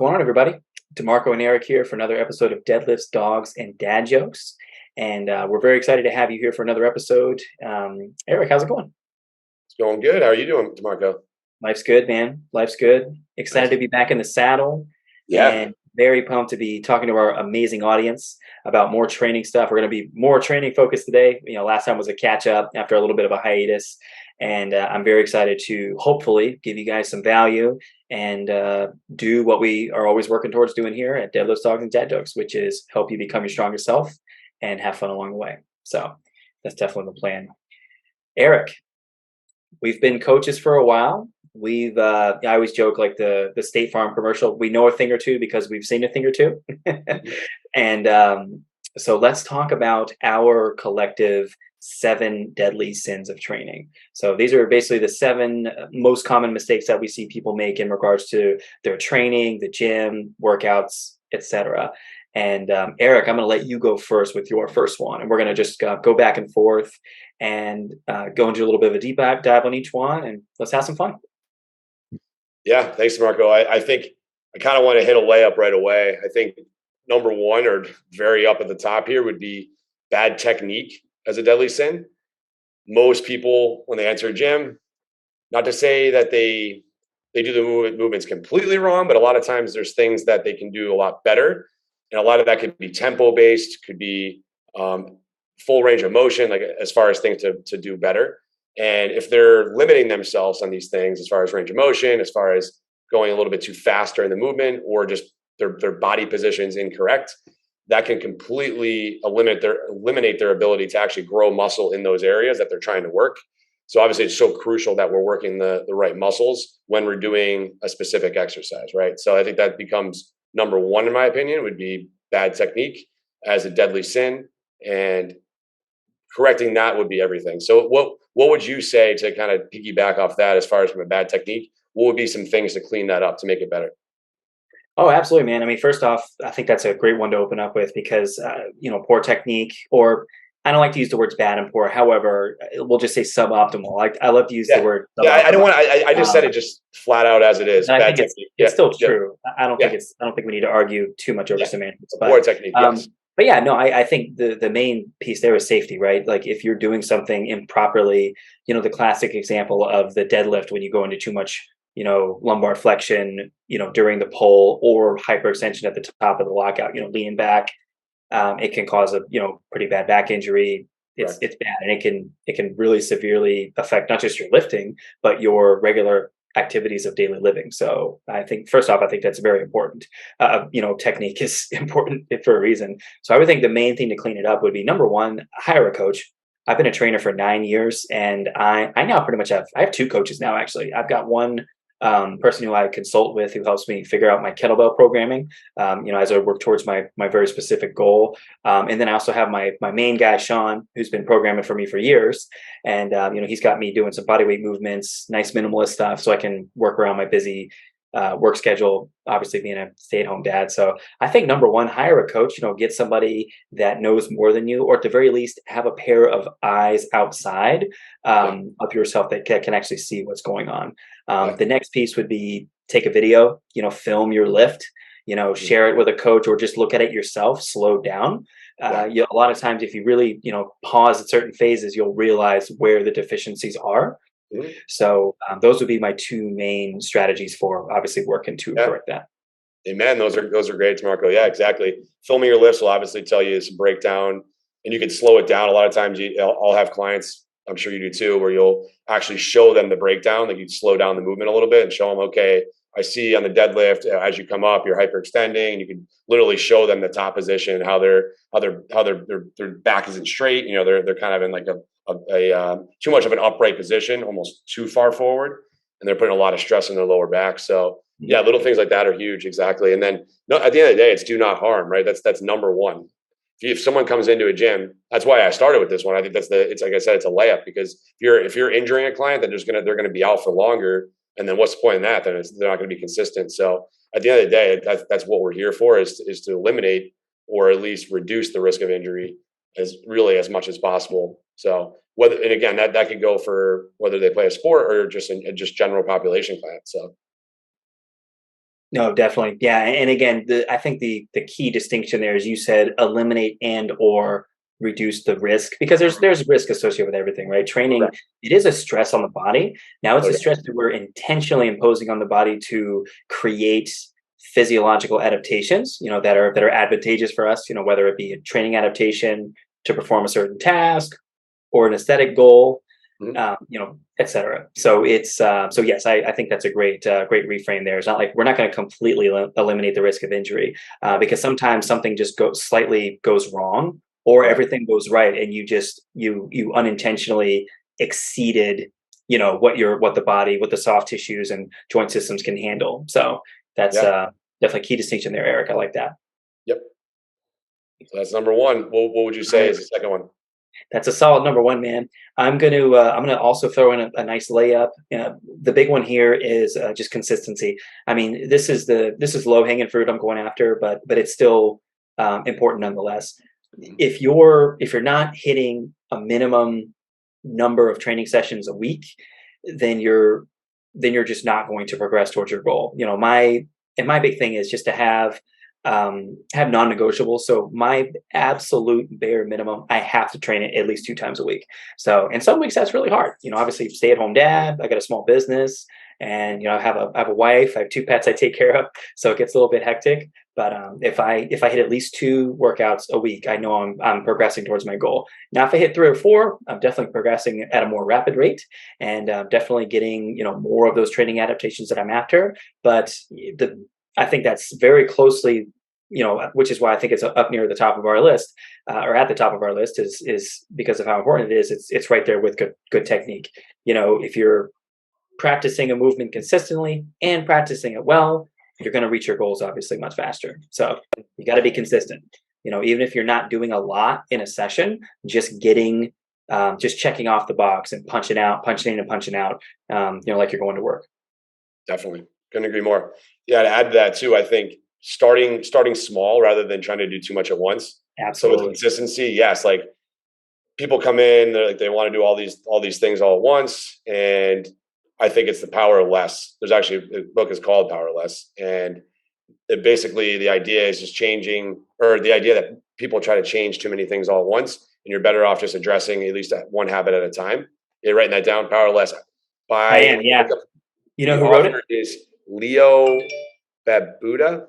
Going on, everybody? Demarco and Eric here for another episode of Deadlifts, Dogs, and Dad Jokes. And we're very excited to have you here for another episode. Eric, how's it going? It's going good. How are you doing, Demarco? Life's good, man. Life's good. Excited Nice. to be back in the saddle Yeah. and very pumped to be talking to our amazing audience about more training stuff. We're going to be more training focused today. Last time was a catch up after a little bit of a hiatus. And I'm very excited to hopefully give you guys some value and do what we are always working towards doing here at Deadlifts, Dogs, and Dad Jokes, which is help you become your strongest self and have fun along the way. So that's definitely the plan. Eric, we've been coaches for a while. I always joke like the State Farm commercial. We know a thing or two because we've seen a thing or two. Mhm. And so let's talk about our collective 7 deadly sins of training. So these are basically the 7 most common mistakes that we see people make in regards to their training, the gym, workouts, etc. And Eric, I'm going to let you go first with your first one, and we're going to just go back and forth and go into a little bit of a deep dive on each one, and let's have some fun. Yeah. Thanks, Marco. I think I kind of want to hit a layup right away. I think number one, or very up at the top here, would be bad technique as a deadly sin. Most people, when they enter a gym, not to say that they do the movements completely wrong, but a lot of times there's things that they can do a lot better, and a lot of that could be tempo based, could be full range of motion, like as far as things to do better. And if they're limiting themselves on these things, as far as range of motion, as far as going a little bit too fast during the movement, or just their body positions incorrect, that can completely eliminate their ability to actually grow muscle in those areas that they're trying to work. So obviously it's so crucial that we're working the right muscles when we're doing a specific exercise, right? So I think that becomes number one, in my opinion, would be bad technique as a deadly sin. And correcting that would be everything. So what would you say to kind of piggyback off that, as far as from a bad technique? What would be some things to clean that up to make it better? Oh, absolutely, man. I mean, first off, I think that's a great one to open up with because, poor technique, or I don't like to use the words bad and poor. However, we'll just say suboptimal. I love to use the Yeah. word Yeah. I don't suboptimal. want I just said Um, it just flat out as it is. and I Bad think it's technique. Yeah. it's still Yeah. true. Yeah. I don't think we need to argue too much over Yeah. semantics. Poor technique. Yes. But yeah, no, I think the main piece there is safety, right? Like if you're doing something improperly, the classic example of the deadlift when you go into too much, lumbar flexion, during the pull, or hyperextension at the top of the lockout, leaning back, it can cause a pretty bad back injury. Correct. It's bad, and it can really severely affect not just your lifting but your regular activities of daily living. So I think first off, I think that's very important. Technique is important for a reason. So I would think the main thing to clean it up would be number one, hire a coach. I've been a trainer for 9 years, and I now pretty much have 2 coaches now. Actually, I've got one person who I consult with who helps me figure out my kettlebell programming, as I work towards my very specific goal. And then I also have my main guy, Sean, who's been programming for me for years. And, he's got me doing some bodyweight movements, nice minimalist stuff, so I can work around my busy work schedule, obviously being a stay-at-home dad. So I think number one, hire a coach, get somebody that knows more than you, or at the very least have a pair of eyes outside Yeah. of yourself that can actually see what's going on. Yeah. The next piece would be take a video, film your lift, Mhm. share it with a coach, or just look at it yourself, slow down. Yeah. A lot of times, if you really, pause at certain phases, you'll realize where the deficiencies are. Mhm. So those would be my 2 main strategies for obviously working to Yeah. correct that. Amen. Those are great, Marco. Yeah, exactly. Filming your lifts will obviously tell you some breakdown, and you can slow it down. A lot of times, I'll have clients, I'm sure you do too, where you'll actually show them the breakdown. Like you slow down the movement a little bit and show them, okay, I see on the deadlift as you come up, you're hyperextending. And you can literally show them the top position, how their back isn't straight. They're kind of in like a too much of an upright position, almost too far forward, and they're putting a lot of stress on their lower back. So yeah, Mhm. little things like that are huge. Exactly. And then no, at the end of the day, it's do not harm, right? That's number one. If someone comes into a gym, that's why I started with this one. I think it's like I said, it's a layup, because if you're injuring a client, then they're gonna be out for longer. And then what's the point in that? Then they're not gonna be consistent. So at the end of the day, that's what we're here for, is to eliminate, or at least reduce, the risk of injury as much as possible. So and again, that could go for whether they play a sport or just general population clients. So No, definitely. Yeah. And again, I think the key distinction there is you said eliminate and or reduce the risk, because there's risk associated with everything, right? Training, Correct. it is a stress on the body. Now it's Oh a yeah. stress that we're intentionally imposing on the body to create physiological adaptations, that are advantageous for us, whether it be a training adaptation to perform a certain task or an aesthetic goal, Mhm. et cetera. So so yes, I think that's a great reframe there. It's not like we're not going to completely eliminate the risk of injury, because sometimes something just goes wrong, or Right. everything goes right, and you unintentionally exceeded, what the body, what the soft tissues and joint systems can handle. So that's Yeah. definitely a key distinction there, Eric. I like that. Yep. So that's number one. What would you All say right. is the second one? That's a solid number one, man. I'm gonna also throw in a nice layup. The big one here is just consistency. I mean, this is low hanging fruit I'm going after, but it's still important nonetheless. Mhm. If you're not hitting a minimum number of training sessions a week, then you're just not going to progress towards your goal. My big thing is just to have non-negotiables. So my absolute bare minimum, I have to train it at least 2 times a week. So in some weeks that's really hard. Obviously stay-at-home dad. I got a small business, and I have a wife. I have 2 pets I take care of. So it gets a little bit hectic. But if I hit at least 2 workouts a week, I know I'm progressing towards my goal. Now, if I hit 3 or 4, I'm definitely progressing at a more rapid rate, and definitely getting more of those training adaptations that I'm after. But the I think that's very closely, which is why I think it's up near the top of our list, or at the top of our list, is because of how important it is. It's right there with good technique. If you're practicing a movement consistently and practicing it well, you're going to reach your goals obviously much faster. So you got to be consistent. Even if you're not doing a lot in a session, just checking off the box and punching in and punching out, like you're going to work. Definitely. Couldn't agree more. Yeah, to add to that too, I think starting small rather than trying to do too much at once. So with Absolutely. consistency, yes, like people come in, they're like they want to do all these things all at once, and I think it's the power of less. There's actually a book is called Power of Less, and basically the idea is just changing, or the idea that people try to change too many things all at once, and you're better off just addressing at least one habit at a time. You're writing that down. Power of Less I by am. Yeah. You know the who wrote it? author is Leo Babauta.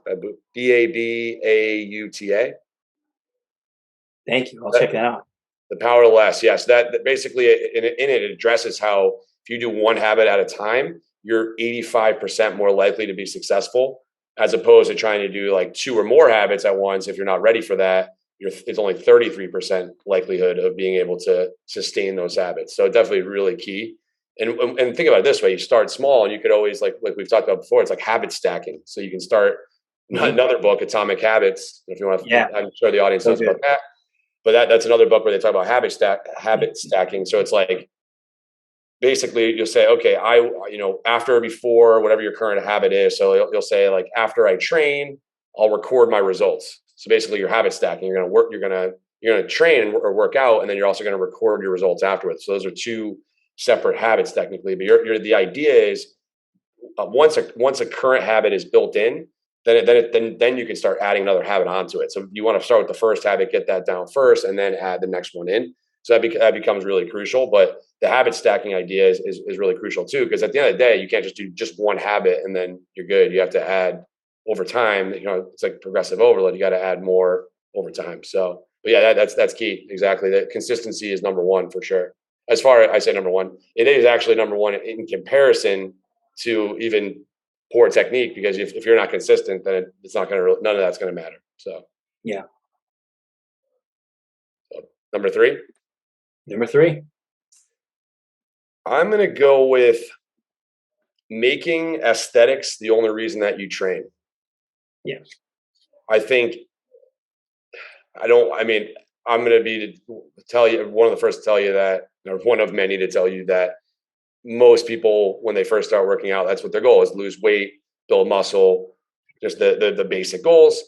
Thank you. I'll check That, that out. the power of less. Yes, that basically in it addresses how if you do one habit at a time, you're 85% more likely to be successful, as opposed to trying to do like 2 or more habits at once. If you're not ready for that, it's only 33% likelihood of being able to sustain those habits. So definitely really key. And think about it this way: you start small, and you could always like we've talked about before. It's like habit stacking. So you can start Hmm. another book, Atomic Habits. If you want to, Yeah. I'm sure the audience So knows good. about that. But that's another book where they talk about habit stacking. So it's like basically you'll say, okay, after or before whatever your current habit is. So you'll say like after I train, I'll record my results. So basically you're habit stacking. You're gonna work. You're gonna train or work out, and then you're also gonna record your results afterwards. So those are two separate habits technically. But the idea is once a current habit is built in, then you can start adding another habit onto it. So you want to start with the first habit, get that down first, and then add the next one in. So that becomes really crucial. But the habit stacking idea is really crucial too, because at the end of the day, you can't just do just one habit and then you're good. You have to add over time. It's like progressive overload. You got to add more over time. So, but yeah, that's key. Exactly. That consistency is number one for sure. As far as I say number one, it is actually number one in comparison to even poor technique, because if you're not consistent, then it's not going to, none of that's going to matter. Yeah. So number three, Number 3. I'm going to go with making aesthetics the only reason that you train. Yeah. I think I don't. I mean, I'm going to be to tell you one of the first to tell you that, or one of many to tell you that most people when they first start working out, that's what their goal is: lose weight, build muscle, just the basic goals.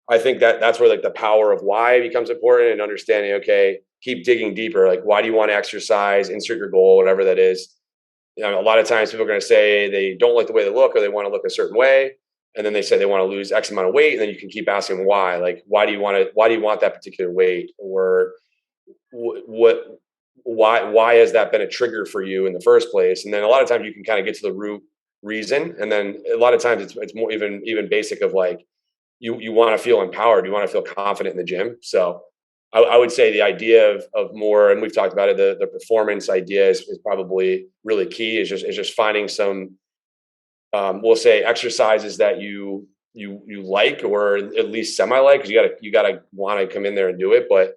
I think that's where like the power of why becomes important, and understanding, okay, keep digging deeper. Like, why do you want to exercise? Insert your goal, whatever that is. A lot of times people are going to say they don't like the way they look, or they want to look a certain way. and then they say they want to lose X amount of weight, and then you can keep asking why. Like, why do you want that particular weight, or why has that been a trigger for you in the first place? And then a lot of times you can kind of get to the root reason, and then a lot of times it's more even basic of like, you want to feel empowered, you want to feel confident in the gym. So I would say the idea of more, and we've talked about it, the performance idea is probably really key. Is just finding some, we'll say, exercises that you like, or at least semi like, because you gotta want to come in there and do it. But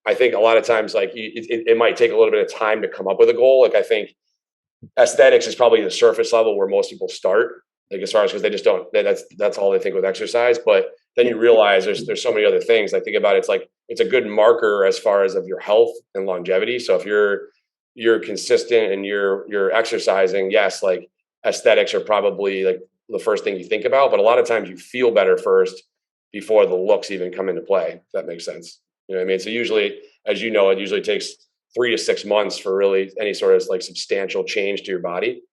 I think a lot of times, like, it might take a little bit of time to come up with a goal. Like, I think aesthetics is probably the surface level where most people start, like, as far as, because they just don't, that's all they think with exercise. But then you realize there's so many other things. I think about it, it's like, it's a good marker as far as of your health and longevity. So if you're consistent and you're exercising, yes, like, aesthetics are probably like the first thing you think about, but a lot of times you feel better first before the looks even come into play, if that makes sense. You know what I mean? So usually, as you know, it usually takes 3 to 6 months for really any sort of like substantial change to your body.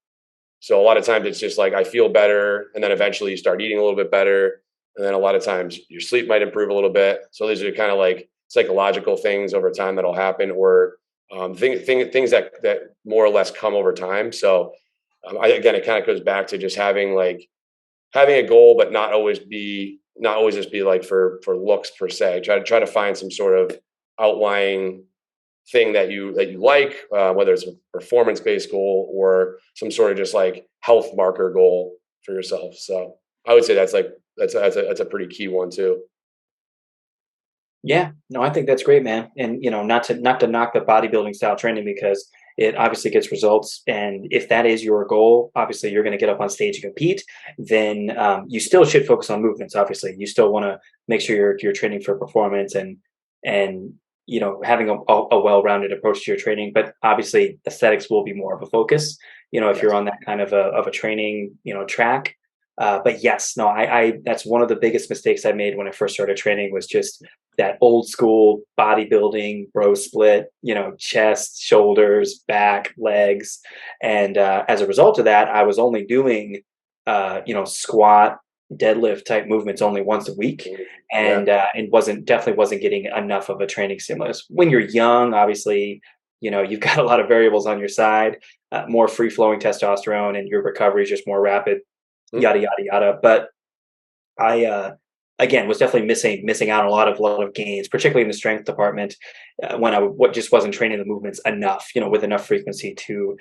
So a lot of times it's just like, I feel better, and then eventually you start eating a little bit better, and then a lot of times your sleep might improve a little bit. So these are kind of like psychological things over time that'll happen, or things that more or less come over time. So again, it kind of goes back to just having a goal, but not always just be like for looks per se. Try to find some sort of outlying thing that you like, whether it's a performance based goal or some sort of just like health marker goal for yourself. So I would say that's a pretty key one too. Yeah, no, I think that's great, man. And not to knock the bodybuilding style training, because it obviously gets results. And if that is your goal, obviously you're going to get up on stage and compete. Then you still should focus on movements. Obviously, you still want to make sure you're training for performance, and having a well-rounded approach to your training. But obviously, aesthetics will be more of a focus. If you're Yes. on that kind of a training track. But yes, no, I that's one of the biggest mistakes I made when I first started training, was just that old school bodybuilding bro split, chest, shoulders, back, legs. And as a result of that, I was only doing, squat, deadlift type movements only once a week. Yeah. And definitely wasn't getting enough of a training stimulus. When you're young, obviously, you've got a lot of variables on your side, more free flowing testosterone, and your recovery is just more rapid, Mhm. yada yada yada. But I again was definitely missing out on a lot of gains, particularly in the strength department, when what just wasn't training the movements enough, with enough frequency to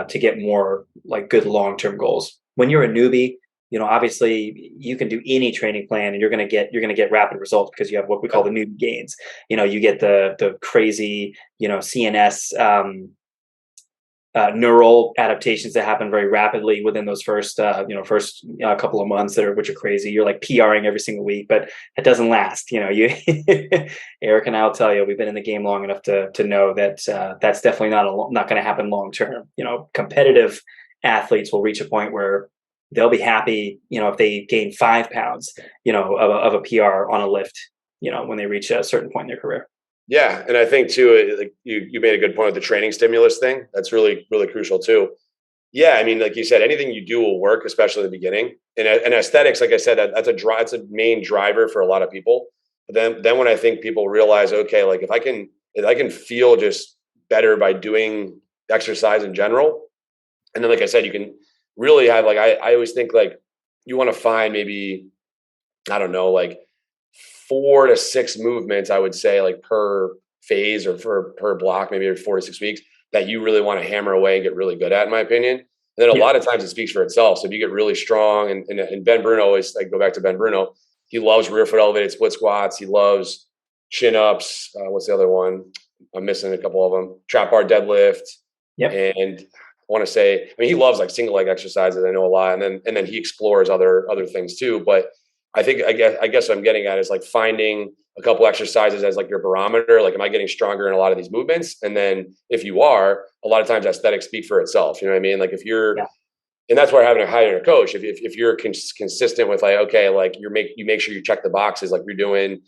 get more like good long term goals. When you're a newbie, obviously you can do any training plan and you're gonna get rapid results, because you have what we call Yeah. the newbie gains. You get the crazy CNS neural adaptations that happen very rapidly within those first couple of months, which are crazy. You're like PRing every single week, but it doesn't last. You Eric and I'll tell you, we've been in the game long enough to know that that's definitely not going to happen long term. Competitive athletes will reach a point where they'll be happy, if they gain 5 pounds, of a PR on a lift, when they reach a certain point in their career. Yeah, and I think too, like you made a good point with the training stimulus thing. That's really really crucial too. Yeah, I mean, like you said, anything you do will work, especially in the beginning. And aesthetics, like I said, that's a main driver for a lot of people. But then when I think people realize, okay, like if I can feel just better by doing exercise in general, and then like I said, you can really have, like, I always think, like, you want to find maybe, I don't know, like 4 to 6 movements, I would say, like per phase or per block, maybe every 4 to 6 weeks, that you really want to hammer away and get really good at, in my opinion. And then a Yeah. lot of times it speaks for itself. So if you get really strong, and Ben Bruno always, like, go back to Ben Bruno, he loves rear foot elevated split squats. He loves chin ups. What's the other one? I'm missing a couple of them. Trap bar deadlift. Yep. And I want to say, I mean, he loves like single leg exercises. I know a lot, and then he explores other things too. But I guess what I'm getting at is like finding a couple exercises as like your barometer. Like, am I getting stronger in a lot of these movements? And then if you are, a lot of times aesthetics speak for itself. You know what I mean? Like, if you're, Yeah. and that's where having a hire a coach. If you're consistent with, like, okay, like you make sure you check the boxes, like you're doing,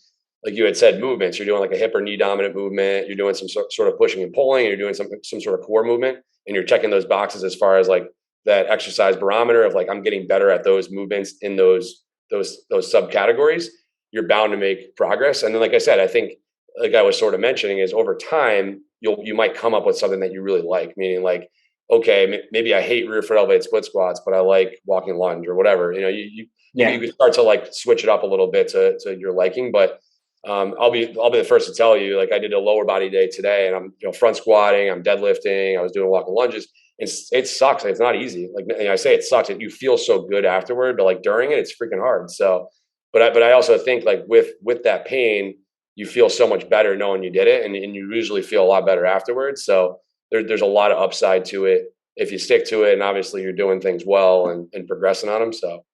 like you had said, movements. You're doing like a hip or knee dominant movement. You're doing some sort of pushing and pulling. And you're doing some sort of core movement, and you're checking those boxes as far as like that exercise barometer of like, I'm getting better at those movements in those those subcategories, you're bound to make progress. And then, like I said, I think, like I was sort of mentioning, is over time you might come up with something that you really like. Meaning, like, okay, maybe I hate rear foot elevated split squats, but I like walking lunge or whatever. You can start to like switch it up a little bit to your liking. But I'll be the first to tell you, like, I did a lower body day today, and I'm front squatting, I'm deadlifting, I was doing walking lunges. It sucks. It's not easy. Like, I say it sucks. You feel so good afterward, but like during it, it's freaking hard. So, but I also think, like, with that pain, you feel so much better knowing you did it, and you usually feel a lot better afterwards. So there's a lot of upside to it if you stick to it, and obviously you're doing things well and progressing on them. So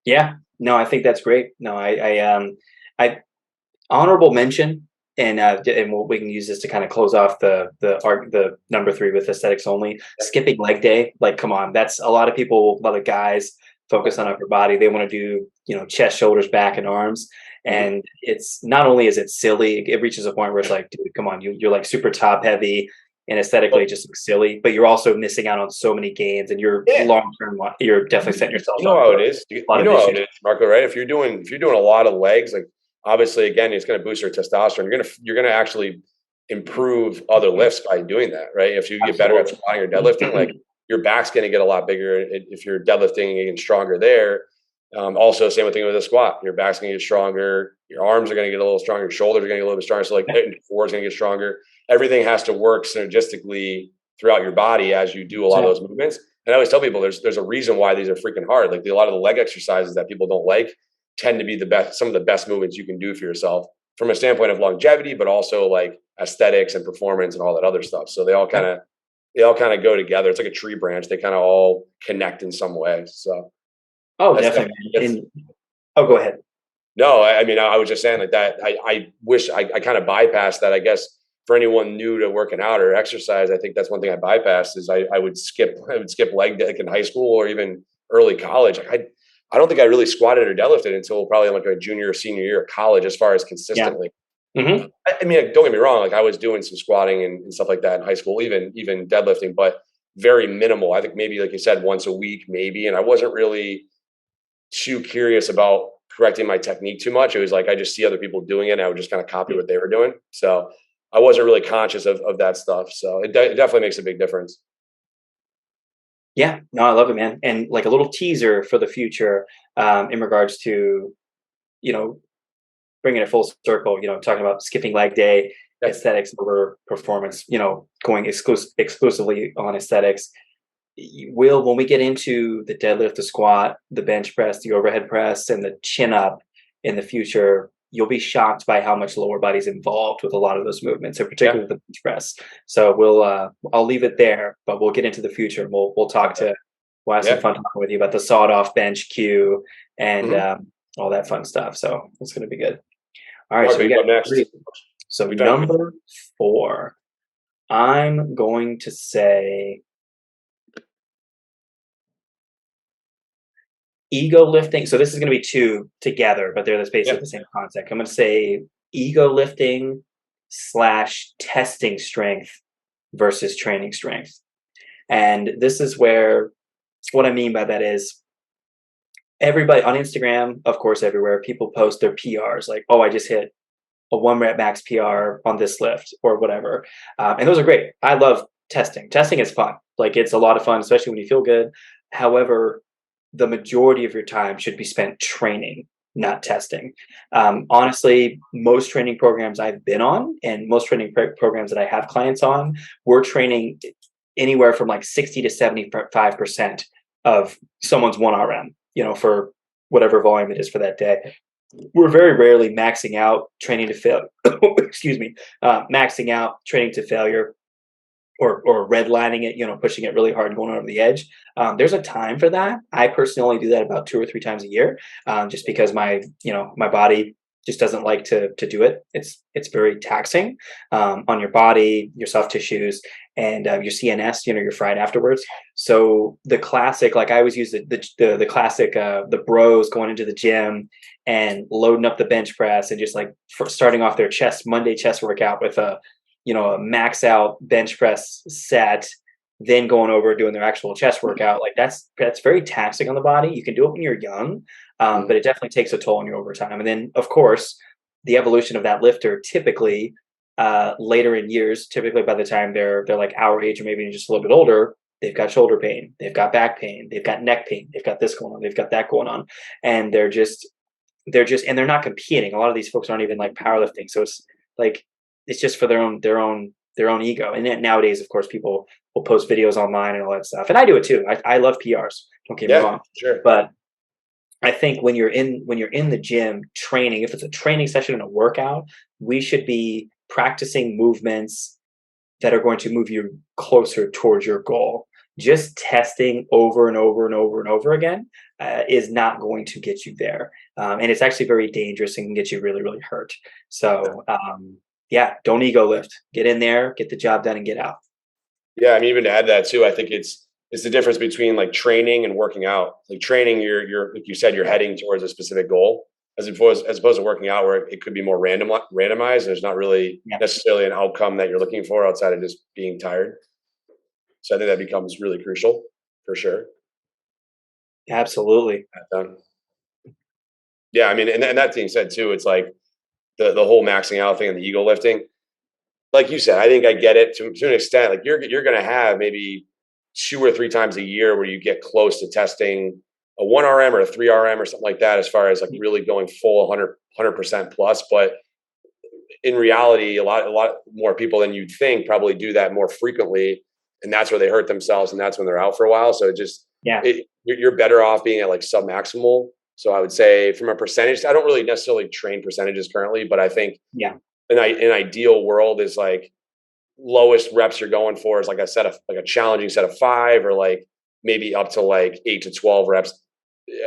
yeah, no, I think that's great. No, I honorable mention, and we can use this to kind of close off the number 3 with aesthetics only. Skipping leg day, like, come on, that's a lot of guys focus on upper body. They want to do, chest, shoulders, back, and arms. And it's not only is it silly, it reaches a point where it's like, dude, come on, you're like super top heavy, and aesthetically it just looks silly, but you're also missing out on so many gains, and you're long-term, you're definitely setting yourself up. How it is. You know how it is, Marco, right? If you're doing a lot of legs, like, obviously, again, it's going to boost your testosterone. You're going to actually improve other lifts by doing that, right? If you get better at squatting or deadlifting, like, your back's going to get a lot bigger if you're deadlifting and getting stronger there. Also, same thing with a squat. Your back's going to get stronger. Your arms are going to get a little stronger. Your shoulders are going to get a little bit stronger. So, like, core is going to get stronger. Everything has to work synergistically throughout your body as you do a lot of those movements. And I always tell people there's a reason why these are freaking hard. Like, a lot of the leg exercises that people don't like tend to be some of the best movements you can do for yourself from a standpoint of longevity, but also like aesthetics and performance and all that other stuff. So they all kind of go together. It's like a tree branch. They kind of all connect in some way. So. Oh, definitely. Go ahead. No, I mean, I was just saying, like, that. I wish I kind of bypassed that. I guess for anyone new to working out or exercise, I think that's one thing I bypassed is I would skip leg day, like in high school or even early college. Like, I don't think I really squatted or deadlifted until probably like a junior or senior year of college, as far as consistently. Yeah. Mm-hmm. I mean, don't get me wrong. Like, I was doing some squatting and stuff like that in high school, even deadlifting, but very minimal. I think maybe, like you said, once a week, maybe. And I wasn't really too curious about correcting my technique too much. It was like, I just see other people doing it, and I would just kind of copy what they were doing. So I wasn't really conscious of that stuff. So it definitely makes a big difference. Yeah, no, I love it, man. And like a little teaser for the future, in regards to, bringing it full circle, talking about skipping leg day, aesthetics over performance, going exclusively on aesthetics. When we get into the deadlift, the squat, the bench press, the overhead press, and the chin up in the future, you'll be shocked by how much lower body's involved with a lot of those movements, and particularly the bench press. So I'll leave it there, but we'll get into the future, and we'll have some fun talking with you about the sawed off bench cue and all that fun stuff. So it's going to be good. All right. So we got next. So number 4, I'm going to say ego lifting. So this is going to be 2 together, but they're basically the same concept. I'm going to say ego lifting / testing strength versus training strength. And this is where, what I mean by that is, everybody on Instagram, of course, everywhere, people post their PRs like, oh, I just hit a 1 rep max PR on this lift or whatever. And those are great. I love testing. Testing is fun. Like, it's a lot of fun, especially when you feel good. However, the majority of your time should be spent training, not testing. Honestly, most training programs I've been on and most training programs that I have clients on, we're training anywhere from like 60 to 75% of someone's 1RM, for whatever volume it is for that day. We're very rarely maxing out training to fail. Excuse me, maxing out training to failure, or redlining it, pushing it really hard and going over the edge. There's a time for that. I personally only do that about 2 or 3 times a year, just because my body just doesn't like to do it. It's very taxing on your body, your soft tissues, and your CNS. You're fried afterwards. So the classic, like, I always use the classic, the bros going into the gym and loading up the bench press and just like starting off their Monday chest workout with a max out bench press set then going over doing their actual chest workout, like that's very taxing on the body. You can do it when you're young, but it definitely takes a toll on you over time. And then, of course, the evolution of that lifter typically later in years, typically by the time they're like our age or maybe just a little bit older, they've got shoulder pain, they've got back pain, they've got neck pain, they've got this going on, they've got that going on, and and they're not competing. A lot of these folks aren't even like powerlifting, so it's like it's just for their own ego. And then nowadays, of course, people will post videos online and all that stuff, and I do it too. I love PRs. Don't get me wrong, sure. but I think when you're in the gym training, if it's a training session and a workout, we should be practicing movements that are going to move you closer towards your goal. Just testing over and over and over and over again is not going to get you there. And it's actually very dangerous and can get you really, really hurt. So yeah, don't ego lift. Get in there, get the job done, and get out. Yeah, I mean, even to add that too, I think it's the difference between like training and working out. Like training, you're like you said, you're heading towards a specific goal, as opposed to working out where it could be more randomized. There's not really necessarily an outcome that you're looking for outside of just being tired. So I think that becomes really crucial for sure. Absolutely. Yeah, I mean, and that being said too, it's like the whole maxing out thing and the ego lifting. Like you said, I think I get it to an extent. Like you're going to have maybe 2 or 3 times a year where you get close to testing a 1RM or a 3RM or something like that, as far as like really going full 100% plus. But in reality, a lot more people than you'd think probably do that more frequently, and that's where they hurt themselves, and that's when they're out for a while. So you're better off being at like submaximal. So I would say from a percentage, I don't really necessarily train percentages currently, but I think an ideal world is like lowest reps you're going for is like a challenging set of 5, or like maybe up to like 8 to 12 reps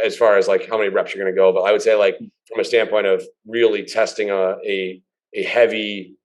as far as like how many reps you're going to go. But I would say like from a standpoint of really testing a heavy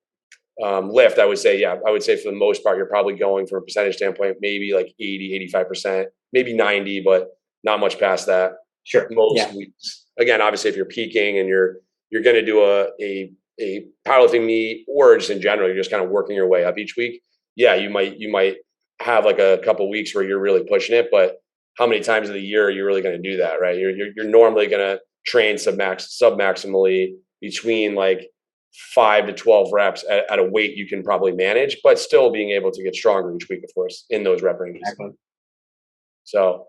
lift, I would say for the most part, you're probably going from a percentage standpoint, maybe like 80, 85%, maybe 90, but not much past that. Sure. Most weeks. Again, obviously if you're peaking and you're going to do a powerlifting meet, or just in general, you're just kind of working your way up each week. Yeah, you might have like a couple of weeks where you're really pushing it, but how many times of the year are you really going to do that, right? You're normally going to train submaximally between like 5 to 12 reps at a weight you can probably manage, but still being able to get stronger each week, of course, in those rep ranges. Exactly. So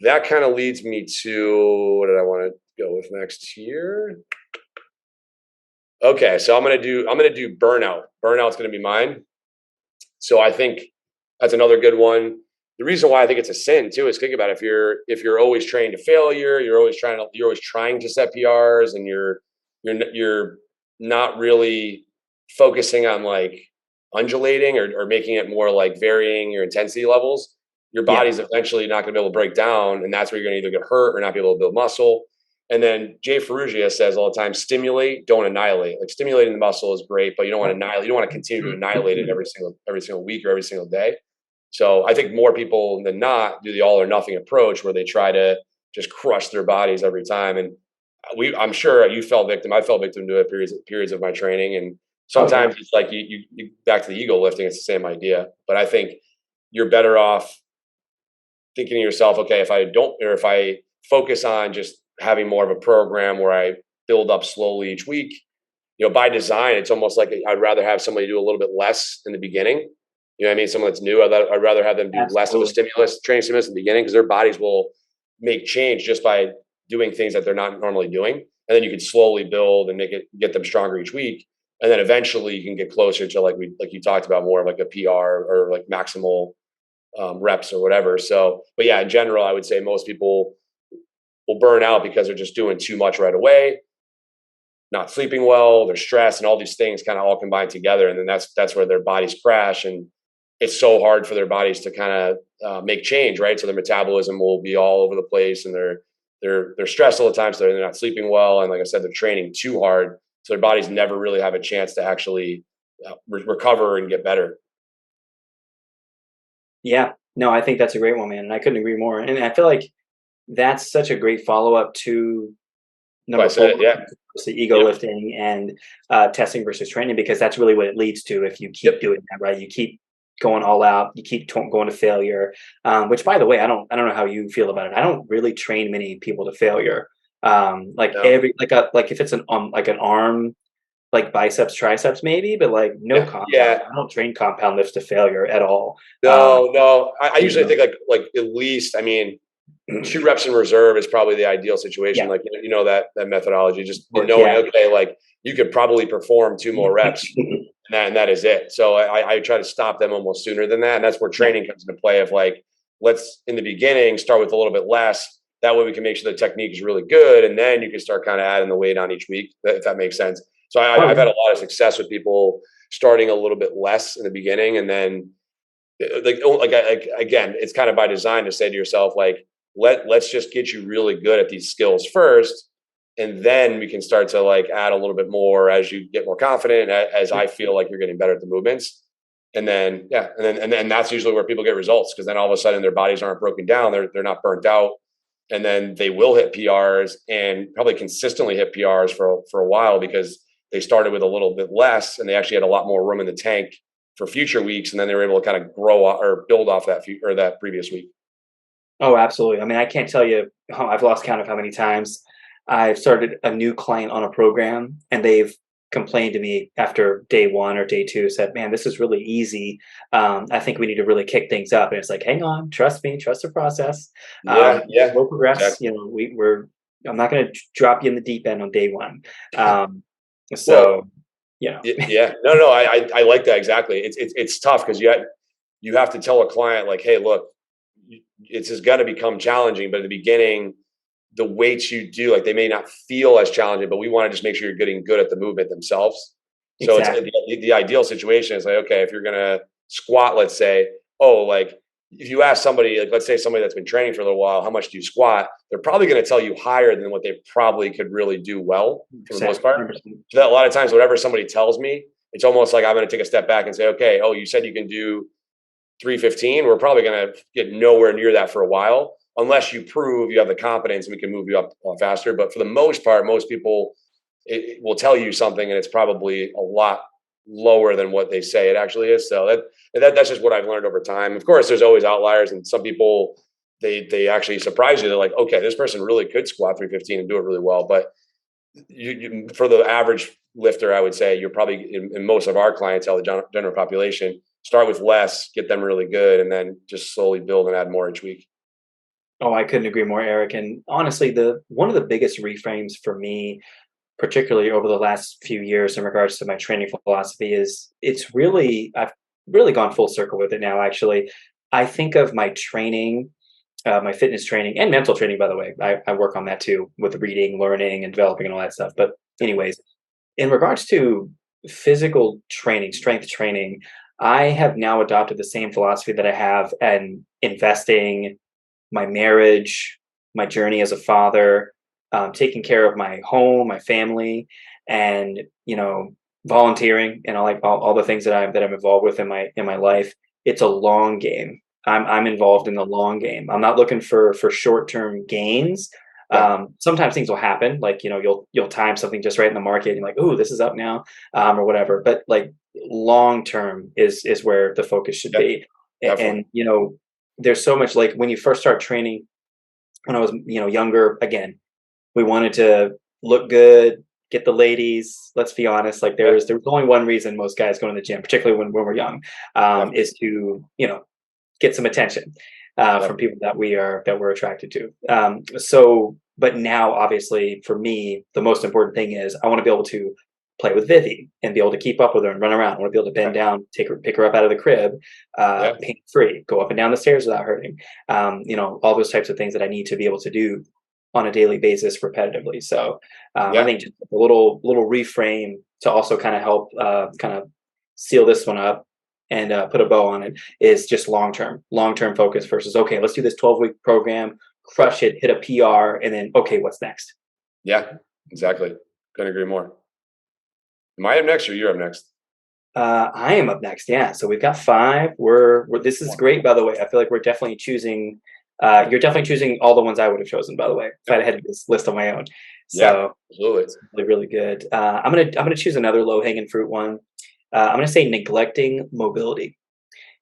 that kind of leads me to, what did I want to go with next here? Okay, so I'm gonna do burnout. Burnout's gonna be mine. So I think that's another good one. The reason why I think it's a sin too is, think about it, if you're always training to failure, you're always trying to set PRs, and you're not really focusing on like undulating or making it more like varying your intensity levels. Your body's eventually not going to be able to break down, and that's where you're going to either get hurt or not be able to build muscle. And then Jay Ferrugia says all the time, stimulate, don't annihilate. Like stimulating the muscle is great, but you don't want to annihilate. You don't want to continue to annihilate it every single week or every single day. So I think more people than not do the all or nothing approach, where they try to just crush their bodies every time. And I'm sure you fell victim. I fell victim to it periods of my training. And sometimes it's like you back to the ego lifting. It's the same idea, but I think you're better off thinking to yourself, okay, if I focus on just having more of a program where I build up slowly each week, by design, it's almost like I'd rather have somebody do a little bit less in the beginning. You know what I mean? Someone that's new, I'd rather have them do less of a training stimulus in the beginning, because their bodies will make change just by doing things that they're not normally doing. And then you can slowly build and get them stronger each week. And then eventually you can get closer to like you talked about, more of like a PR or like maximal reps or whatever. So, but yeah, in general, I would say most people will burn out because they're just doing too much right away, not sleeping well, they're stressed, and all these things kind of all combine together. And then that's where their bodies crash. And it's so hard for their bodies to kind of make change, right? So their metabolism will be all over the place, and they're stressed all the time. So they're not sleeping well. And like I said, they're training too hard. So their bodies never really have a chance to actually recover and get better. Yeah, no, I think that's a great one, man. And I couldn't agree more. And I feel like that's such a great follow-up to number 4, the ego lifting and testing versus training, because that's really what it leads to if you keep doing that, right? You keep going all out. You keep going to failure. Which, by the way, I don't know how you feel about it. I don't really train many people to failure. Like No. every like if it's like an arm, like biceps, triceps, maybe, but like no Yeah. compound. Yeah. I don't train compound lifts to failure at all. No, no. I You usually know, think like at least, I mean, 2 reps in reserve is probably the ideal situation. yeah, Like, that methodology, just work, knowing, yeah. okay, like you could probably perform 2 more reps and that is it. So I try to stop them almost sooner than that. And that's where Yeah. training comes into play of like, let's in the beginning start with a little bit less. That way we can make sure the technique is really good. And then you can start kind of adding the weight on each week, if that makes sense. So Oh, I've yeah. had a lot of success with people starting a little bit less in the beginning and then again, it's kind of by design to say to yourself, like, let's just get you really good at these skills first, and then we can start to like add a little bit more as you get more confident, as I feel like you're getting better at the movements. And then, yeah, and then that's usually where people get results, because then all of a sudden their bodies aren't broken down, they're not burnt out, and then they will hit PRs and probably consistently hit PRs for a while, because they started with a little bit less and they actually had a lot more room in the tank for future weeks, and then they were able to kind of grow or build off that previous week. Oh, absolutely. I mean, I can't tell you I've lost count of how many times I've started a new client on a program and they've complained to me after day one or day two, said, "Man, this is really easy. I think we need to really kick things up." And it's like, hang on, trust me, trust the process. Yeah, yeah, We'll progress. exactly. I'm not going to drop you in the deep end on day one. Um, Well, so, you know, yeah, no, I like that exactly. It's tough because you have to tell a client like, hey, look, it's just going to become challenging, but at the beginning, the weights you do, like they may not feel as challenging, but we want to just make sure you're getting good at the movement themselves. So it's exactly. the ideal situation is like, okay, if you're gonna squat, let's say, oh, like if you ask somebody, like let's say somebody that's been training for a little while, how much do you squat? They're probably going to tell you higher than what they probably could really do well for the most 100%, part. 100%. So that a lot of times, whatever somebody tells me, it's almost like I'm going to take a step back and say, okay, oh, you said you can do 315. We're probably going to get nowhere near that for a while, unless you prove you have the confidence and we can move you up a lot faster. But for the most part, most people it will tell you something and it's probably a lot lower than what they say it actually is. So that's just what I've learned over time. Of course, there's always outliers, and some people they actually surprise you. They're like, okay, this person really could squat 315 and do it really well. But for the average lifter, I would say you're probably in most of our clientele, the general population, start with less, get them really good, and then just slowly build and add more each week. Oh, I couldn't agree more, Eric. And honestly, the one of the biggest reframes for me, particularly over the last few years in regards to my training philosophy, is I've really gone full circle with it now. Actually, I think of my training, my fitness training and mental training, by the way. I work on that too with reading, learning, and developing and all that stuff. But anyways, in regards to physical training, strength training, I have now adopted the same philosophy that I have in investing, my marriage, my journey as a father, taking care of my home, my family, and volunteering and all the things that I'm involved with in my life. It's a long game. I'm involved in the long game. I'm not looking for short term gains. Yeah, Sometimes things will happen, like you'll time something just right in the market, and you're like, "Ooh, this is up now," or whatever. But like long term is where the focus should yeah, be. definitely. And there's so much, like when you first start training, when I was younger, again, we wanted to look good, get the ladies. Let's be honest, like Yeah, there's only one reason most guys go to the gym, particularly when we're young, definitely, is to get some attention from definitely. people that we're attracted to. But now, obviously, for me, the most important thing is I want to be able to play with Vivi and be able to keep up with her and run around. I want to be able to bend down, pick her up out of the crib, Yeah, pain free, go up and down the stairs without hurting. All those types of things that I need to be able to do on a daily basis repetitively. So I yeah, think just a little reframe to also kind of help kind of seal this one up and put a bow on it is just long term focus versus, okay, let's do this 12-week program, yeah, crush it, hit a PR, and then okay, what's next? yeah. Exactly. Couldn't agree more. Am I up next or you're up next? I am up next. Yeah. So we've got five. We're this is great, by the way. I feel like we're definitely choosing. You're definitely choosing all the ones I would have chosen, by the way, if Yeah, I had this list on my own. yeah, So absolutely. it's really, really good. I'm gonna choose another low hanging fruit one. I'm gonna say neglecting mobility.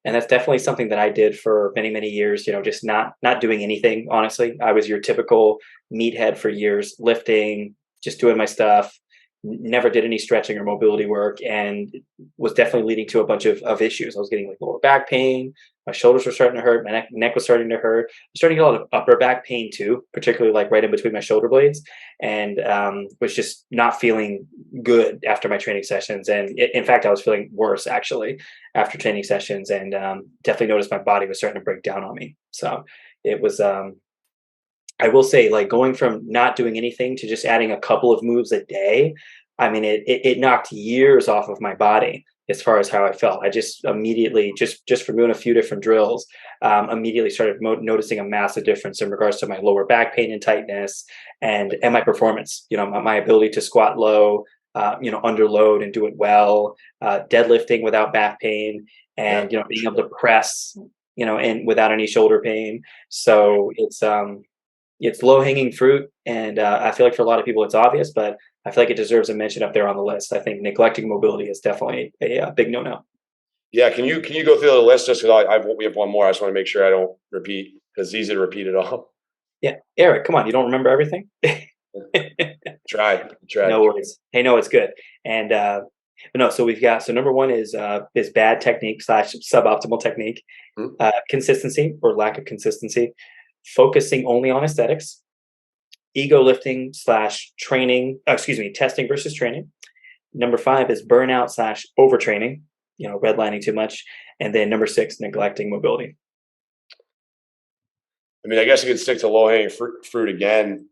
And that's definitely something that I did for many, many years, just not doing anything, honestly. I was your typical meathead for years, lifting, just doing my stuff, never did any stretching or mobility work, and was definitely leading to a bunch of issues. I was getting like lower back pain, my shoulders were starting to hurt, my neck was starting to hurt. I was starting to get a lot of upper back pain too, particularly like right in between my shoulder blades, and was just not feeling good after my training sessions. And in fact, I was feeling worse actually after training sessions, and definitely noticed my body was starting to break down on me. So it was I will say, like, going from not doing anything to just adding a couple of moves a day, I mean, it knocked years off of my body as far as how I felt. I just immediately, just from doing a few different drills, immediately started noticing a massive difference in regards to my lower back pain and tightness, and my performance. My ability to squat low, under load and do it well, deadlifting without back pain, and being able to press, and without any shoulder pain. So it's low hanging fruit, and I feel like for a lot of people it's obvious, but I feel like it deserves a mention up there on the list. I think neglecting mobility is definitely a big no. Yeah, can you go through the list just because we have one more. I just want to make sure I don't repeat because it's easy to repeat it all. Yeah, Eric, come on, you don't remember everything? Try. No worries. Hey, no, it's good. And but no, so we've got, so number one is bad technique / suboptimal technique, consistency or lack of consistency, focusing only on aesthetics, ego lifting / training, testing versus training. Number 5 is burnout / overtraining, redlining too much. And then number 6, neglecting mobility. I mean, I guess you could stick to low hanging fruit again,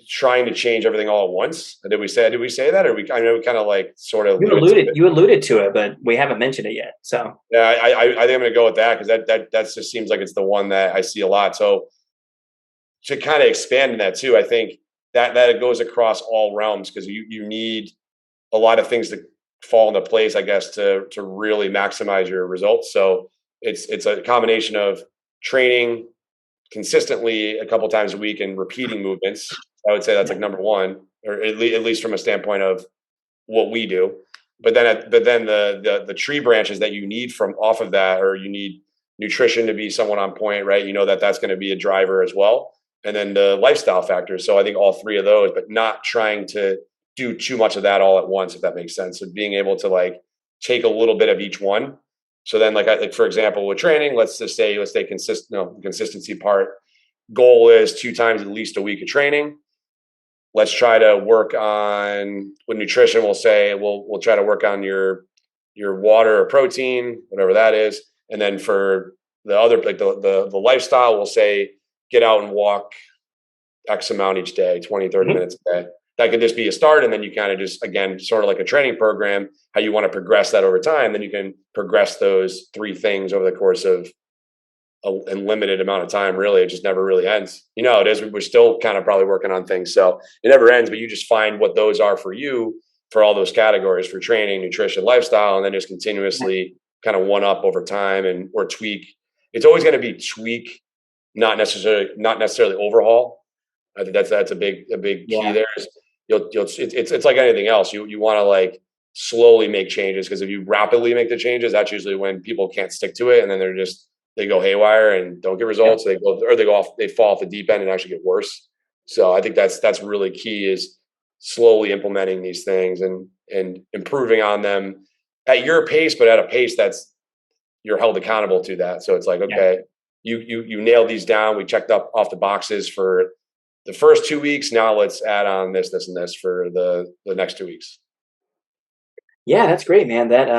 trying to change everything all at once. Did we say that, or I know we kind of like sort of you alluded to it, but we haven't mentioned it yet. So yeah, I think I'm going to go with that because that just seems like it's the one that I see a lot. So to kind of expand in that too, I think that it goes across all realms because you need a lot of things to fall into place, I guess, to really maximize your results. So it's a combination of training consistently a couple times a week and repeating movements. I would say that's like number one, or at least from a standpoint of what we do. But then the tree branches that you need from off of that, or you need nutrition to be somewhat on point, right? That's going to be a driver as well. And then the lifestyle factors. So I think all three of those, but not trying to do too much of that all at once, if that makes sense. So being able to like take a little bit of each one. So then like for example, with training, let's stay consistent, consistency part. Goal is 2 times at least a week of training. Let's try to work on, with nutrition, we'll say we'll try to work on your water or protein, whatever that is. And then for the other, like the lifestyle, we'll say get out and walk X amount each day, 20, 30 minutes a day. That could just be a start. And then you kind of just, again, sort of like a training program, how you want to progress that over time. Then you can progress those 3 things over the course of a limited amount of time. Really, it just never really ends. It is. We're still kind of probably working on things. So it never ends, but you just find what those are for you, for all those categories, for training, nutrition, lifestyle, and then just continuously kind of one up over time or tweak. It's always going to be tweak, not necessarily overhaul. I think that's a big key there. Is it's like anything else. You want to like slowly make changes, because if you rapidly make the changes, that's usually when people can't stick to it, and then they go haywire and don't get results. They fall off the deep end and actually get worse. So I think that's really key, is slowly implementing these things and improving on them at your pace, but at a pace that's you're held accountable to that. So it's like, okay, you nailed these down. We checked off the boxes for the first 2 weeks. Now let's add on this, and this for the next 2 weeks. Yeah, that's great, man. That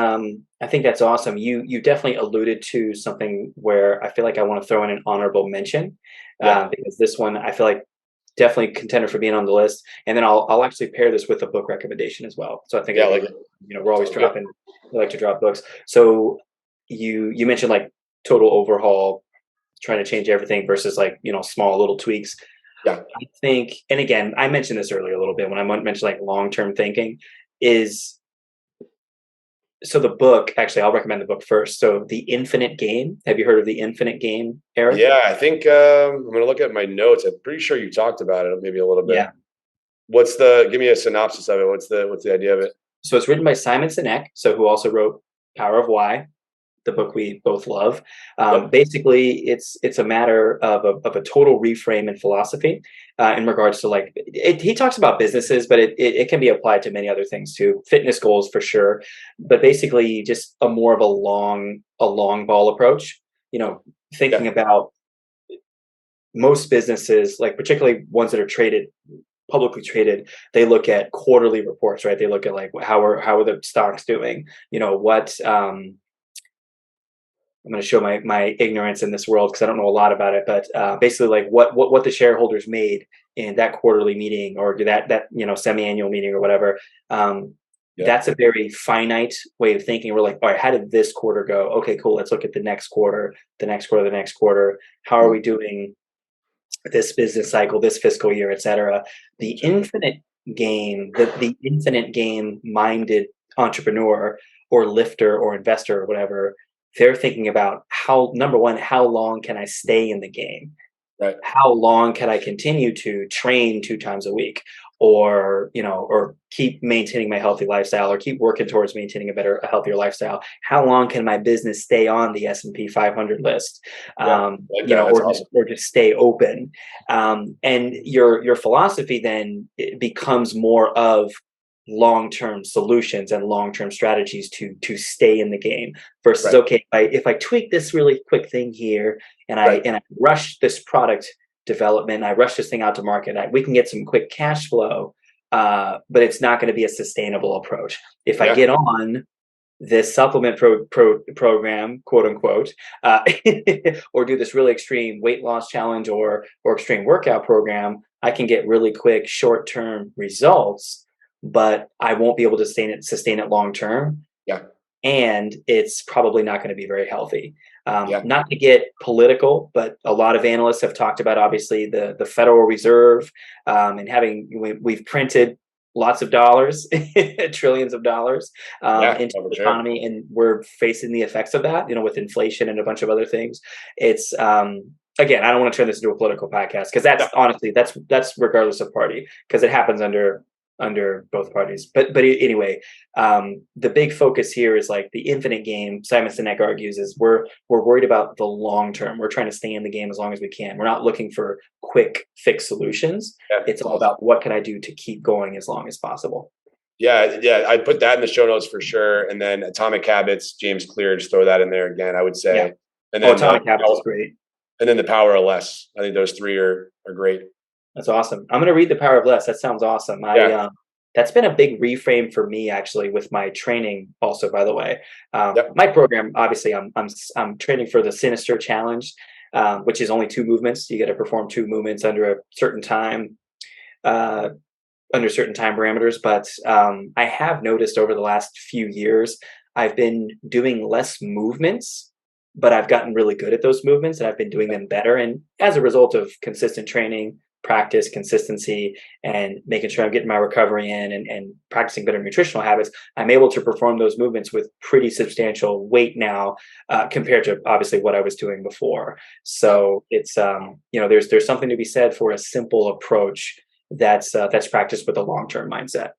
I think that's awesome. You definitely alluded to something where I feel like I want to throw in an honorable mention, because this one I feel like definitely contender for being on the list. And then I'll actually pair this with a book recommendation as well. So I think we're always dropping. We like to drop books. So you mentioned like total overhaul, trying to change everything versus like small little tweaks. Yeah, I think, and again, I mentioned this earlier a little bit when I mentioned like long-term thinking is. So the book, actually, I'll recommend the book first. So The Infinite Game. Have you heard of The Infinite Game, Eric? Yeah, I think I'm going to look at my notes. I'm pretty sure you talked about it maybe a little bit. Yeah. Give me a synopsis of it. What's the idea of it? So it's written by Simon Sinek, who also wrote Power of Why. the book we both love. Yep. Basically, it's a matter of a total reframe in philosophy in regards to like he talks about businesses, but it can be applied to many other things too. Fitness goals for sure, but basically just a more of a long ball approach. You know, thinking Yeah. about most businesses, like particularly ones that are traded publicly traded, they look at quarterly reports, right? They look at like how are the stocks doing? You know what? I'm going to show my ignorance in this world because I don't know a lot about it, but basically like what the shareholders made in that quarterly meeting or that semi-annual meeting or whatever. Yeah. That's a very finite way of thinking. We're like, all right, how did this quarter go? Okay, cool. Let's look at the next quarter, the next quarter, the next quarter. How are we doing this business cycle, this fiscal year, etc. The Sure. infinite game, the infinite game minded entrepreneur or lifter or investor or whatever, they're thinking about how, number one, how long can I stay in the game? Right. How long can I continue to train 2 times a week, or or keep maintaining my healthy lifestyle, or keep working towards maintaining a healthier lifestyle? How long can my business stay on the S&P 500 list? Yeah. Like that. That's awesome. Or just stay open. And your philosophy then it becomes more of long-term solutions and long-term strategies to stay in the game versus Right. okay, if I tweak this really quick thing here and Right. I rush this product development, I rush this thing out to market, we can get some quick cash flow, but it's not going to be a sustainable approach. If I Yeah. get on this supplement program, quote unquote, or do this really extreme weight loss challenge or extreme workout program, I can get really quick short term results, but I won't be able to sustain it long term, Yeah. and it's probably not going to be very healthy. Yeah. Not to get political, but a lot of analysts have talked about obviously the Federal Reserve, and we've printed lots of dollars, trillions of dollars Yeah. into For the sure. economy, and we're facing the effects of that. With inflation and a bunch of other things. It's again, I don't want to turn this into a political podcast because that's Yeah. honestly that's regardless of party because it happens under both parties. But anyway, the big focus here is like the infinite game. Simon Sinek argues is we're worried about the long term. We're trying to stay in the game as long as we can. We're not looking for quick fix solutions. Yeah. It's That's all awesome. about what can I do to keep going as long as possible. Yeah. Yeah. I put that in the show notes for sure. And then Atomic Habits, James Clear, just throw that in there again, I would Yeah. say. And Oh, then Atomic Habits is great. the Power of Less. I think those three are great. That's awesome. I'm gonna read The Power of Less. That sounds awesome. Yeah. That's been a big reframe for me actually with my training. Also, by the way, Yep. my program obviously I'm training for the Sinister Challenge, which is only 2 movements. You got to perform 2 movements under a certain time, uh, under certain time parameters. But I have noticed over the last few years I've been doing less movements, but I've gotten really good at those movements and I've been doing them better. And as a result of consistent training, practice, consistency, and making sure I'm getting my recovery in and practicing better nutritional habits, I'm able to perform those movements with pretty substantial weight now compared to obviously what I was doing before. So it's there's something to be said for a simple approach that's practiced with a long-term mindset.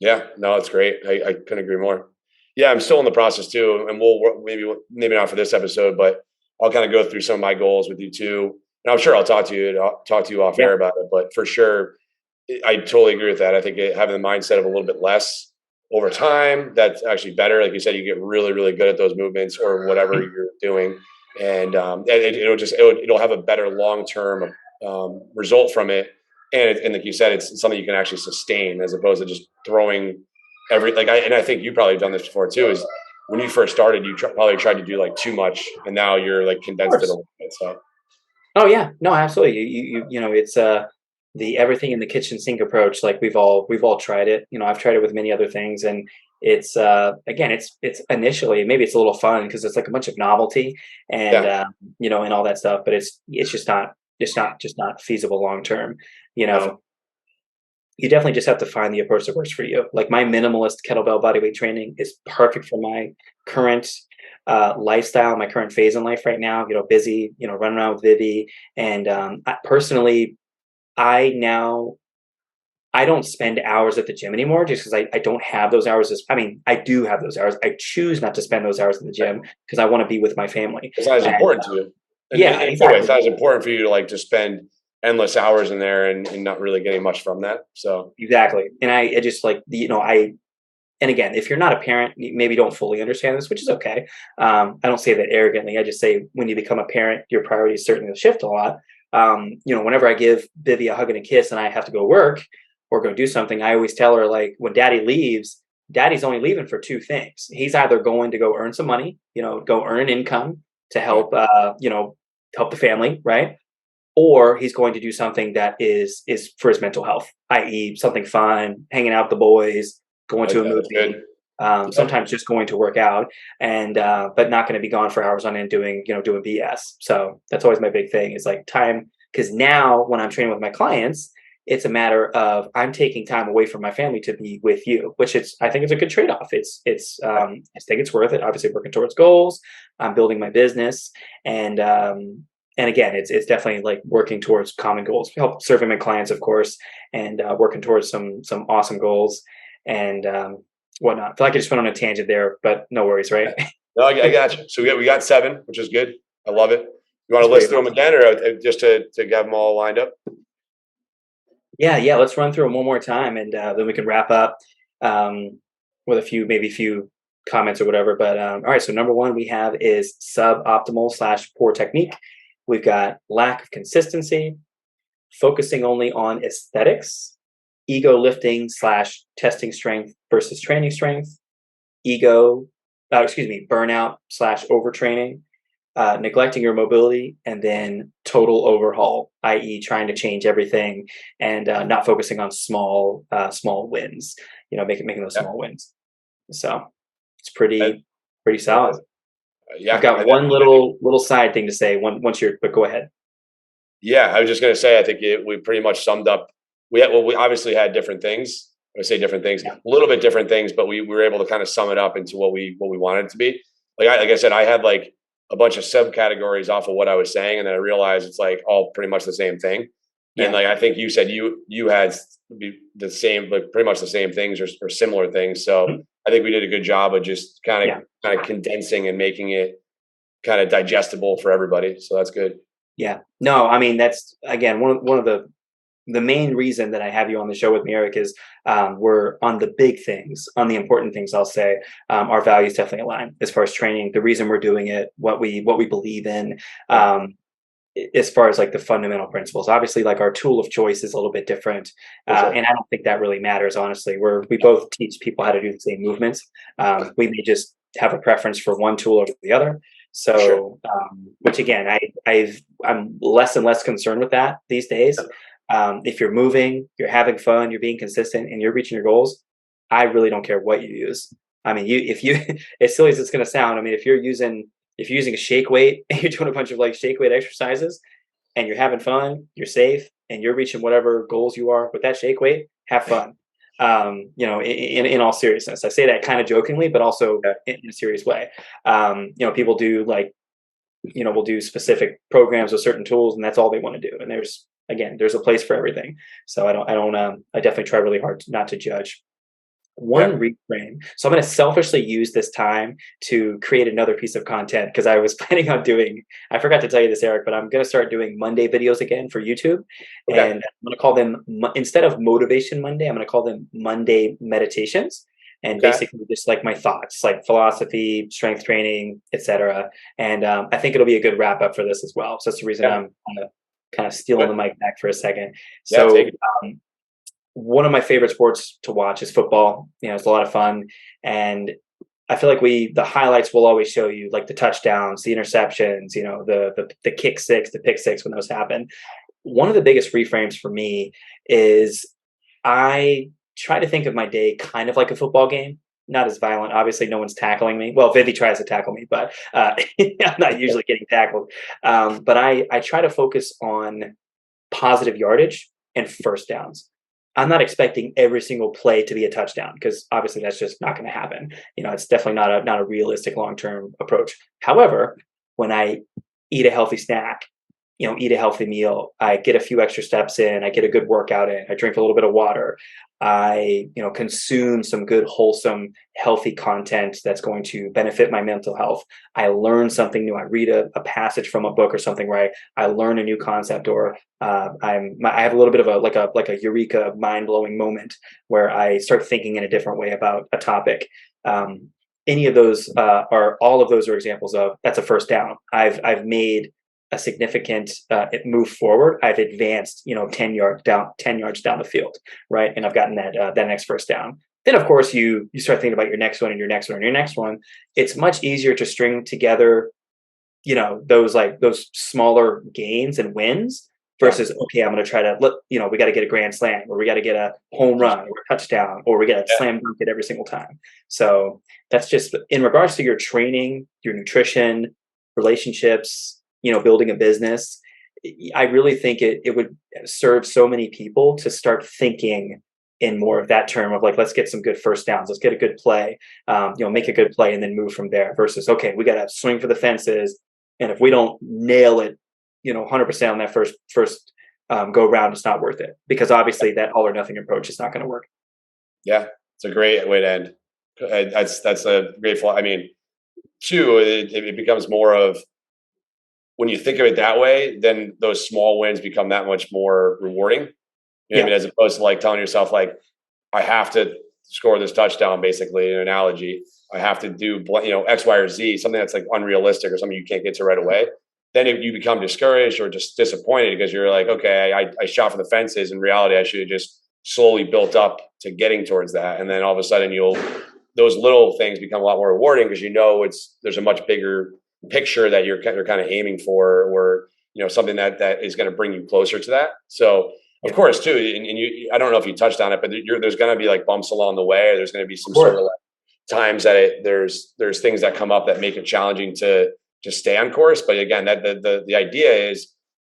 Yeah. No, it's great. I couldn't agree more. Yeah. I'm still in the process too. And maybe not for this episode, but I'll kind of go through some of my goals with you too. And I'm sure I'll talk to you off Yeah, air about it, but for sure, I totally agree with that. I think having the mindset of a little bit less over time, that's actually better. Like you said, you get really, really good at those movements or whatever you're doing. And it'll have a better long-term result from it. And like you said, it's something you can actually sustain as opposed to just throwing I think you probably have done this before too, is when you first started, you probably tried to do like too much and now you're like of condensed it a course. little bit. So Oh yeah, no, absolutely. It's the everything in the kitchen sink approach. Like we've all tried it. I've tried it with many other things, and it's again, it's initially maybe it's a little fun because it's like a bunch of novelty and yeah, and all that stuff. But it's just not feasible long term. You know, definitely. you definitely just have to find the approach that works for you. Like my minimalist kettlebell bodyweight training is perfect for my current lifestyle, my current phase in life right now. Busy, running around with Vivi, and personally, I now I don't spend hours at the gym anymore just because I don't have those hours. I mean, I do have those hours. I choose not to spend those hours in the gym because I want to be with my family. It's not as And important to you. And yeah, in a way, it's exactly. not as important for you to like to spend endless hours in there and not really getting much from that. So Exactly. And I just like, and again, if you're not a parent, you maybe don't fully understand this, which is okay. I don't say that arrogantly. I just say when you become a parent, your priorities certainly will shift a lot. Whenever I give Vivi a hug and a kiss and I have to go work or go do something, I always tell her, like, when daddy leaves, daddy's only leaving for two things. He's either going to go earn some money, go earn an income to yeah, help the family, right? Or he's going to do something that is for his mental health, i.e., something fun, hanging out with the boys, going I like to a that. That's movie, good. Yeah, sometimes just going to work out, and but not going to be gone for hours on end doing BS. So that's always my big thing is like time, because now when I'm training with my clients, it's a matter of I'm taking time away from my family to be with you, which I think it's a good trade off. I think it's worth it. Obviously, working towards goals, I'm building my business, and again, it's definitely like working towards common goals, help serving my clients, of course, and working towards some awesome goals and whatnot. I feel like I just went on a tangent there, but no worries, right? no, I got you. So we got 7, which is good. I love it. You want That's to great. list through them again, or just to get them all lined up? Yeah. Let's run through them one more time, and then we can wrap up um, with maybe a few comments or whatever. But all right. So number one we have is suboptimal / poor technique. We've got lack of consistency, focusing only on aesthetics, ego lifting / testing strength versus training strength, burnout / overtraining, neglecting your mobility, and then total overhaul, i.e., trying to change everything and not focusing on small wins. Making those Yeah. small wins. So it's I, pretty yeah. solid. I've Yeah. got one little side thing to say. But go ahead. Yeah, I was just going to say, I think we pretty much summed up. We obviously had different things. I say different things, Yeah. a little bit different things, but we were able to kind of sum it up into what we wanted it to be. Like I said, I had like a bunch of subcategories off of what I was saying, and then I realized it's like all pretty much the same thing. And Yeah. like I think you said you had the same, like pretty much the same things or similar things. So Mhm. I think we did a good job of just Yeah. kind of condensing and making it kind of digestible for everybody. So that's good. Yeah. No, I mean that's again one of the main reason that I have you on the show with me, Eric, is we're on the big things, on the important things. I'll say our values definitely align as far as training, the reason we're doing it, what we believe in, Yeah, as far as like the fundamental principles. Obviously, like our tool of choice is a little bit different, for sure. and I don't think that really matters. Honestly, we both teach people how to do the same movements. We may just have a preference for one tool over the other. For sure. So, which again, I'm less and less concerned with that these days. If you're moving, you're having fun, you're being consistent, and you're reaching your goals, I really don't care what you use. I mean, if you, as silly as it's going to sound, I mean, if you're using a shake weight and you're doing a bunch of like shake weight exercises and you're having fun, you're safe, and you're reaching whatever goals you are with that shake weight, have fun. In all seriousness, I say that kind of jokingly, but also Yeah. in a serious way. People do like, we'll do specific programs with certain tools, and that's all they want to do. And there's a place for everything. So I definitely try really hard not to judge. Yeah. One reframe. So I'm going to selfishly use this time to create another piece of content because I was planning on I forgot to tell you this, Eric, but I'm going to start doing Monday videos again for YouTube. Okay. And I'm going to call them, instead of Motivation Monday, I'm going to call them Monday Meditations. And Okay. basically just like my thoughts, like philosophy, strength training, etc. And I think it'll be a good wrap up for this as well. So that's the reason Yeah. I'm kind of stealing Good. the mic back for a second. Yeah. Take So it. one of my favorite sports to watch is football. It's a lot of fun. And I feel like the highlights will always show you like the touchdowns, the interceptions, the kick six, the pick six when those happen. One of the biggest reframes for me is I try to think of my day kind of like a football game, not as violent. Obviously, no one's tackling me. Well, Vivi tries to tackle me, but I'm not usually getting tackled. But I try to focus on positive yardage and first downs. I'm not expecting every single play to be a touchdown because obviously that's just not going to happen. It's definitely not a realistic long-term approach. However, when I eat a healthy snack eat a healthy meal. I get a few extra steps in. I get a good workout in. I drink a little bit of water. I, consume some good, wholesome, healthy content that's going to benefit my mental health. I learn something new. I read a passage from a book or something where I learn a new concept, or I have a little bit of a eureka, mind blowing moment where I start thinking in a different way about a topic. Any of those all of those are examples of that's a first down. I've made a significant move forward. I've advanced, 10 yards down the field, right? And I've gotten that next first down. Then of course you start thinking about your next one and your next one and your next one. It's much easier to string together, those smaller gains and wins versus, okay, I'm going to try to we got to get a grand slam, or we got to get a home run or a touchdown, or we got to slam dunk it every single time. So that's just in regards to your training, your nutrition, relationships, building a business. I really think it would serve so many people to start thinking in more of that term of like, let's get some good first downs. Let's get a good play, make a good play and then move from there versus, okay, we got to swing for the fences. And if we don't nail it, 100% on that first go round, it's not worth it, because obviously that all or nothing approach is not going to work. Yeah. It's a great way to end. That's a great flaw. I mean, two, it becomes more of, when you think of it that way, then those small wins become that much more rewarding. I mean, as opposed to like telling yourself, like, I have to score this touchdown, basically, an analogy. I have to do, X, Y, or Z, something that's like unrealistic or something you can't get to right away. Then you become discouraged or just disappointed because you're like, okay, I shot for the fences. In reality, I should have just slowly built up to getting towards that. And then all of a sudden those little things become a lot more rewarding because there's a much bigger picture that you're kind of aiming for, or something that is going to bring you closer to that. So of course too, and you, I don't know if you touched on it, but there's going to be like bumps along the way, or there's going to be some sort of like times that there's things that come up that make it challenging to stay on course. But again, that the idea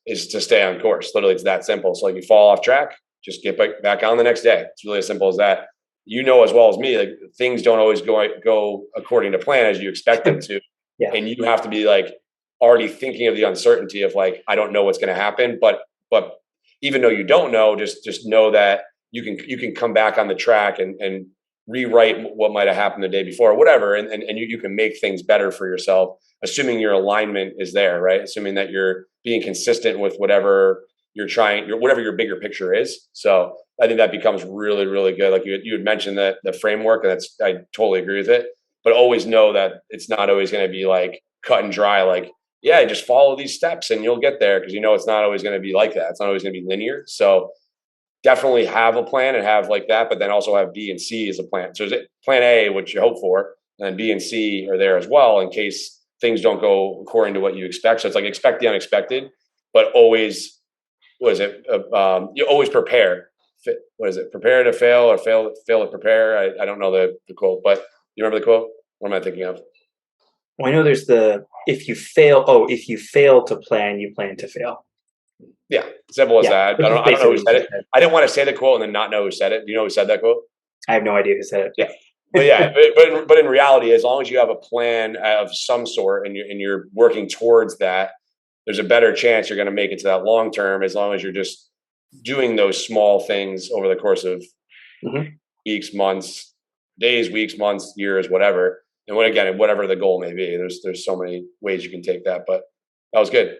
is to stay on course. Literally, it's that simple. So like, you fall off track, just get back on the next day. It's really as simple as that. As well as me, like, things don't always go according to plan as you expect them to. Yeah. And you have to be like already thinking of the uncertainty of like, I don't know what's going to happen, but even though you don't know, just know that you can come back on the track and rewrite what might have happened the day before or whatever. And you can make things better for yourself, assuming your alignment is there, right? Assuming that you're being consistent with whatever you're trying, whatever your bigger picture is. So I think that becomes really, really good. Like you had mentioned that the framework, and I totally agree with it. But always know that it's not always going to be like cut and dry. Like, yeah, just follow these steps and you'll get there, because it's not always going to be like that. It's not always going to be linear. So definitely have a plan and have like that, but then also have B and C as a plan. So is it plan A, which you hope for, and then B and C are there as well in case things don't go according to what you expect. So it's like, expect the unexpected, but always, you always prepare. What is it? Prepare to fail, or fail to prepare. I don't know the quote, but you remember the quote? What am I thinking of? Well, I know there's if you fail to plan, you plan to fail. Yeah, simple as that. I don't know who said it. I didn't want to say the quote and then not know who said it. Do you know who said that quote? I have no idea who said it. Yeah. But in reality, as long as you have a plan of some sort and you're working towards that, there's a better chance you're going to make it to that long term, as long as you're just doing those small things over the course of weeks, months, days, weeks, months, years, whatever. And whatever the goal may be, there's so many ways you can take that, but that was good.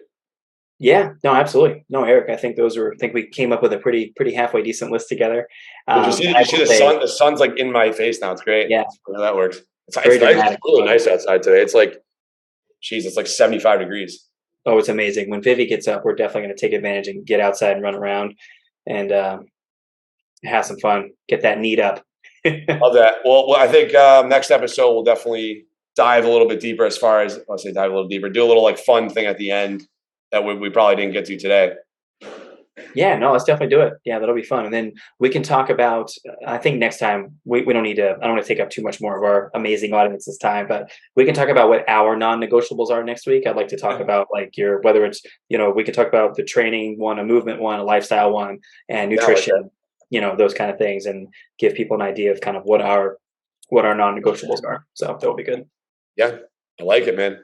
Yeah, no, absolutely. No, Eric, I think we came up with a pretty halfway decent list together. You see the sun? The sun's like in my face now. It's great. Yeah. That works. It's really nice outside today. It's like, it's like 75 degrees. Oh, it's amazing. When Vivi gets up, we're definitely going to take advantage and get outside and run around and have some fun, get that need up. Love that. Well, I think next episode we'll definitely dive a little bit deeper, do a little like fun thing at the end that we probably didn't get to today. Yeah, no, let's definitely do it. Yeah, that'll be fun. And then we can talk about, I think next time we don't need to, I don't want to take up too much more of our amazing audience's time, but we can talk about what our non-negotiables are next week. I'd like to talk about like whether it's, we can talk about the training one, a movement one, a lifestyle one, and nutrition, those kind of things, and give people an idea of kind of what our non-negotiables are. So that would be good. Yeah, I like it, man.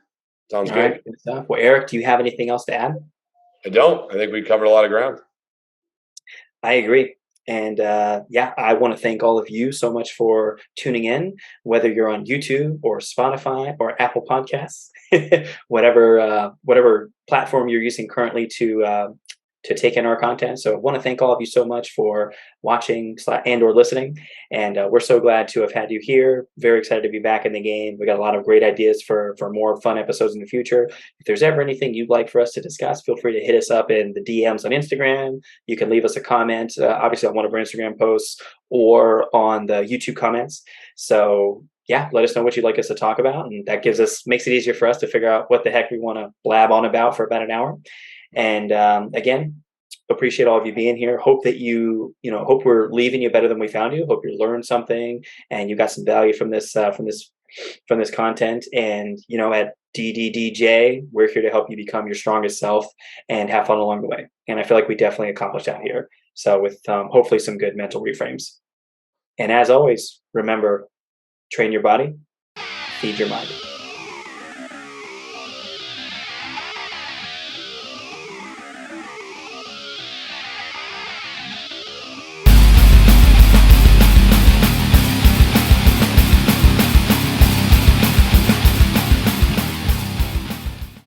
Sounds good. Right, good stuff. Well, Eric, do you have anything else to add? I don't. I think we covered a lot of ground. I agree. And yeah, I want to thank all of you so much for tuning in, whether you're on YouTube or Spotify or Apple Podcasts, whatever platform you're using currently to take in our content. So I want to thank all of you so much for watching and or listening. And we're so glad to have had you here. Very excited to be back in the game. We got a lot of great ideas for more fun episodes in the future. If there's ever anything you'd like for us to discuss, feel free to hit us up in the DMs on Instagram. You can leave us a comment, obviously on one of our Instagram posts or on the YouTube comments. So yeah, let us know what you'd like us to talk about. And that makes it easier for us to figure out what the heck we want to blab on about for about an hour. And again, appreciate all of you being here. Hope that hope we're leaving you better than we found you. Hope you learned something and you got some value from this content. And at DDDJ, we're here to help you become your strongest self and have fun along the way. And I feel like we definitely accomplished that here. So with hopefully some good mental reframes. And as always, remember, train your body, feed your mind.